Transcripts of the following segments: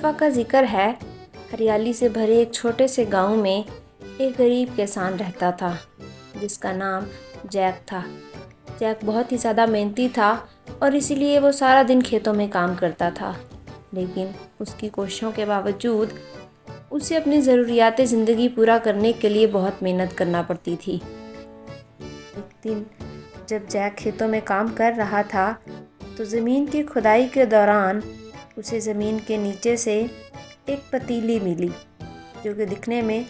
دفعہ کا ذکر ہے، ہریالی سے بھرے ایک چھوٹے سے گاؤں میں ایک غریب کسان رہتا تھا جس کا نام جیک تھا۔ جیک بہت ہی زیادہ محنتی تھا اور اسی لیے وہ سارا دن کھیتوں میں کام کرتا تھا، لیکن اس کی کوششوں کے باوجود اسے اپنی ضروریات زندگی پورا کرنے کے لیے بہت محنت کرنا پڑتی تھی۔ ایک دن جب جیک کھیتوں میں کام کر رہا تھا تو زمین کی کھدائی کے دوران اسے زمین کے نیچے سے ایک پتیلی ملی جو کہ دکھنے میں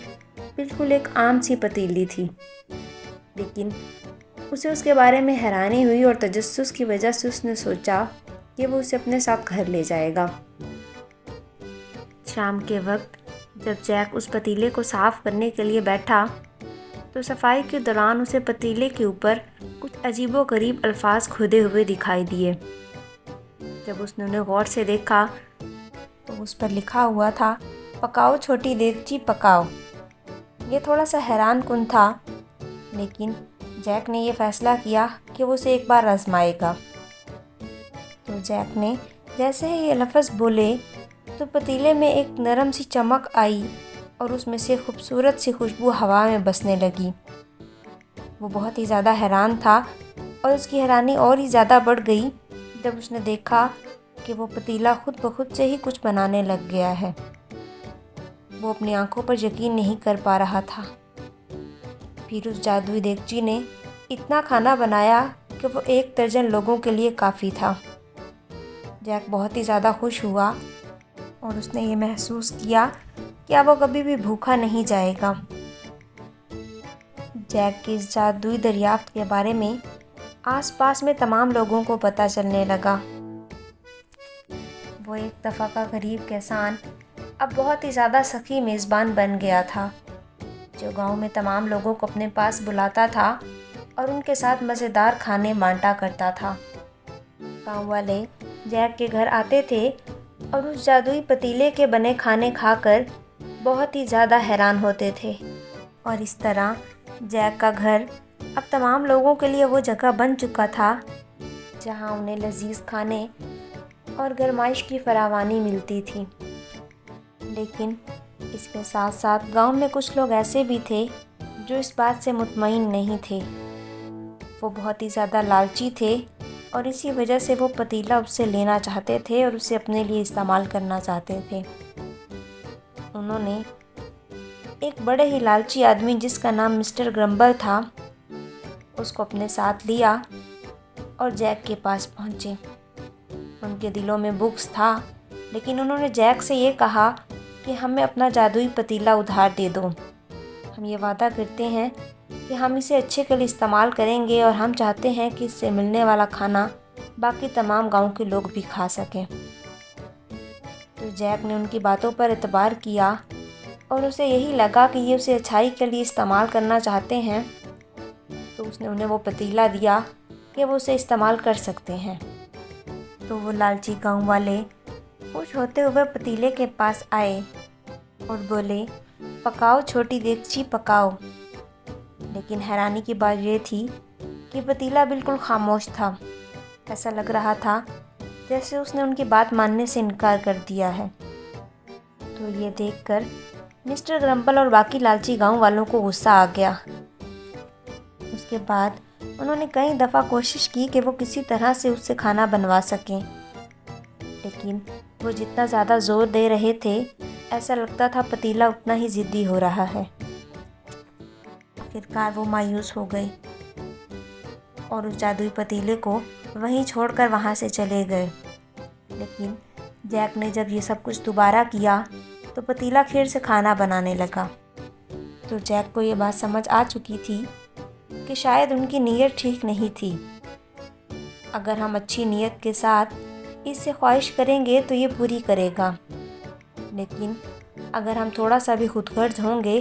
بالکل ایک عام سی پتیلی تھی، لیکن اسے اس کے بارے میں حیرانی ہوئی اور تجسس کی وجہ سے اس نے سوچا کہ وہ اسے اپنے ساتھ گھر لے جائے گا۔ شام کے وقت جب جیک اس پتیلے کو صاف کرنے کے لیے بیٹھا تو صفائی کے دوران اسے پتیلے کے اوپر کچھ عجیب و غریب الفاظ کھدے ہوئے دکھائی دیے۔ جب اس نے انہیں غور سے دیکھا تو اس پر لکھا ہوا تھا، پکاؤ چھوٹی دیگچی پکاؤ۔ یہ تھوڑا سا حیران کن تھا، لیکن جیک نے یہ فیصلہ کیا کہ وہ اسے ایک بار آزمائے گا۔ تو جیک نے جیسے ہی یہ لفظ بولے تو پتیلے میں ایک نرم سی چمک آئی اور اس میں سے خوبصورت سی خوشبو ہوا میں بسنے لگی۔ وہ بہت ہی زیادہ حیران تھا اور اس کی حیرانی اور ہی زیادہ بڑھ گئی جب اس نے دیکھا کہ وہ پتیلا خود بخود سے ہی کچھ بنانے لگ گیا ہے۔ وہ اپنی آنکھوں پر یقین نہیں کر پا رہا تھا۔ پھر اس جادوئی دیگچی نے اتنا کھانا بنایا کہ وہ 1 درجن لوگوں کے لیے کافی تھا۔ جیک بہت ہی زیادہ خوش ہوا اور اس نے یہ محسوس کیا کہ اب وہ کبھی بھی بھوکا نہیں جائے گا۔ جیک کی اس جادوئی دریافت کے بارے میں آس پاس میں تمام لوگوں کو پتہ چلنے لگا۔ وہ ایک دفعہ کا غریب کسان اب بہت ہی زیادہ سخی میزبان بن گیا تھا، جو گاؤں میں تمام لوگوں کو اپنے پاس بلاتا تھا اور ان کے ساتھ مزیدار کھانے بانٹا کرتا تھا۔ گاؤں والے جیک کے گھر آتے تھے اور اس جادوئی پتیلے کے بنے کھانے کھا کر بہت ہی زیادہ حیران ہوتے تھے، اور اس طرح جیک کا گھر اب تمام لوگوں کے لیے وہ جگہ بن چکا تھا جہاں انہیں لذیذ کھانے اور گرمائش کی فراوانی ملتی تھی۔ لیکن اس کے ساتھ ساتھ گاؤں میں کچھ لوگ ایسے بھی تھے جو اس بات سے مطمئن نہیں تھے۔ وہ بہت ہی زیادہ لالچی تھے اور اسی وجہ سے وہ پتیلا اس سے لینا چاہتے تھے اور اسے اپنے لیے استعمال کرنا چاہتے تھے۔ انہوں نے ایک بڑے ہی لالچی آدمی جس کا نام مسٹر گرمبل تھا، اس کو اپنے ساتھ لیا اور جیک کے پاس پہنچے۔ ان کے دلوں میں بغض تھا، لیکن انہوں نے جیک سے یہ کہا کہ ہمیں اپنا جادوئی پتیلا ادھار دے دو۔ ہم یہ وعدہ کرتے ہیں کہ ہم اسے اچھے کے لیے استعمال کریں گے اور ہم چاہتے ہیں کہ اس سے ملنے والا کھانا باقی تمام گاؤں کے لوگ بھی کھا سکیں۔ تو جیک نے ان کی باتوں پر اعتبار کیا اور اسے یہی لگا کہ یہ اسے اچھائی کے لیے استعمال کرنا چاہتے ہیں، تو اس نے انہیں وہ پتیلا دیا کہ وہ اسے استعمال کر سکتے ہیں۔ تو وہ لالچی گاؤں والے خوش ہوتے ہوئے پتیلے کے پاس آئے اور بولے، پکاؤ چھوٹی دیگچی پکاؤ۔ لیکن حیرانی کی بات یہ تھی کہ پتیلا بالکل خاموش تھا۔ ایسا لگ رہا تھا جیسے اس نے ان کی بات ماننے سے انکار کر دیا ہے۔ تو یہ دیکھ کر مسٹر گرمبل اور باقی لالچی گاؤں والوں کو غصہ آ گیا۔ اس کے بعد انہوں نے کئی دفعہ کوشش کی کہ وہ کسی طرح سے اس سے کھانا بنوا سکیں، لیکن وہ جتنا زیادہ زور دے رہے تھے ایسا لگتا تھا پتیلا اتنا ہی ضدی ہو رہا ہے۔ آخرکار وہ مایوس ہو گئے اور اس جادوئی پتیلے کو وہیں چھوڑ کر وہاں سے چلے گئے۔ لیکن جیک نے جب یہ سب کچھ دوبارہ کیا تو پتیلا پھر سے کھانا بنانے لگا۔ تو جیک کو یہ بات سمجھ آ چکی تھی کہ شاید ان کی نیت ٹھیک نہیں تھی۔ اگر ہم اچھی نیت کے ساتھ اس سے خواہش کریں گے تو یہ پوری کرے گا، لیکن اگر ہم تھوڑا سا بھی خود غرض ہوں گے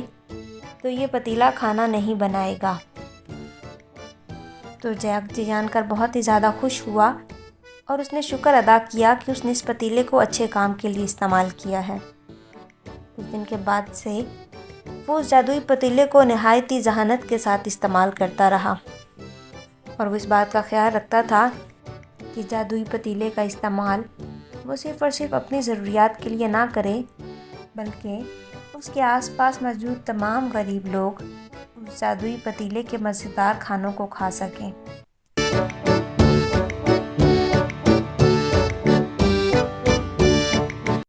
تو یہ پتیلا کھانا نہیں بنائے گا۔ تو جیک یہ جان کر بہت ہی زیادہ خوش ہوا اور اس نے شکر ادا کیا کہ اس نے اس پتیلے کو اچھے کام کے لیے استعمال کیا ہے۔ اس دن کے بعد سے وہ اس جادوئی پتیلے کو نہایت ہی ذہانت کے ساتھ استعمال کرتا رہا اور وہ اس بات کا خیال رکھتا تھا کہ جادوئی پتیلے کا استعمال وہ صرف اور صرف اپنی ضروریات کے لیے نہ کرے بلکہ اس کے آس پاس موجود تمام غریب لوگ اس جادوئی پتیلے کے مزیدار کھانوں کو کھا سکیں۔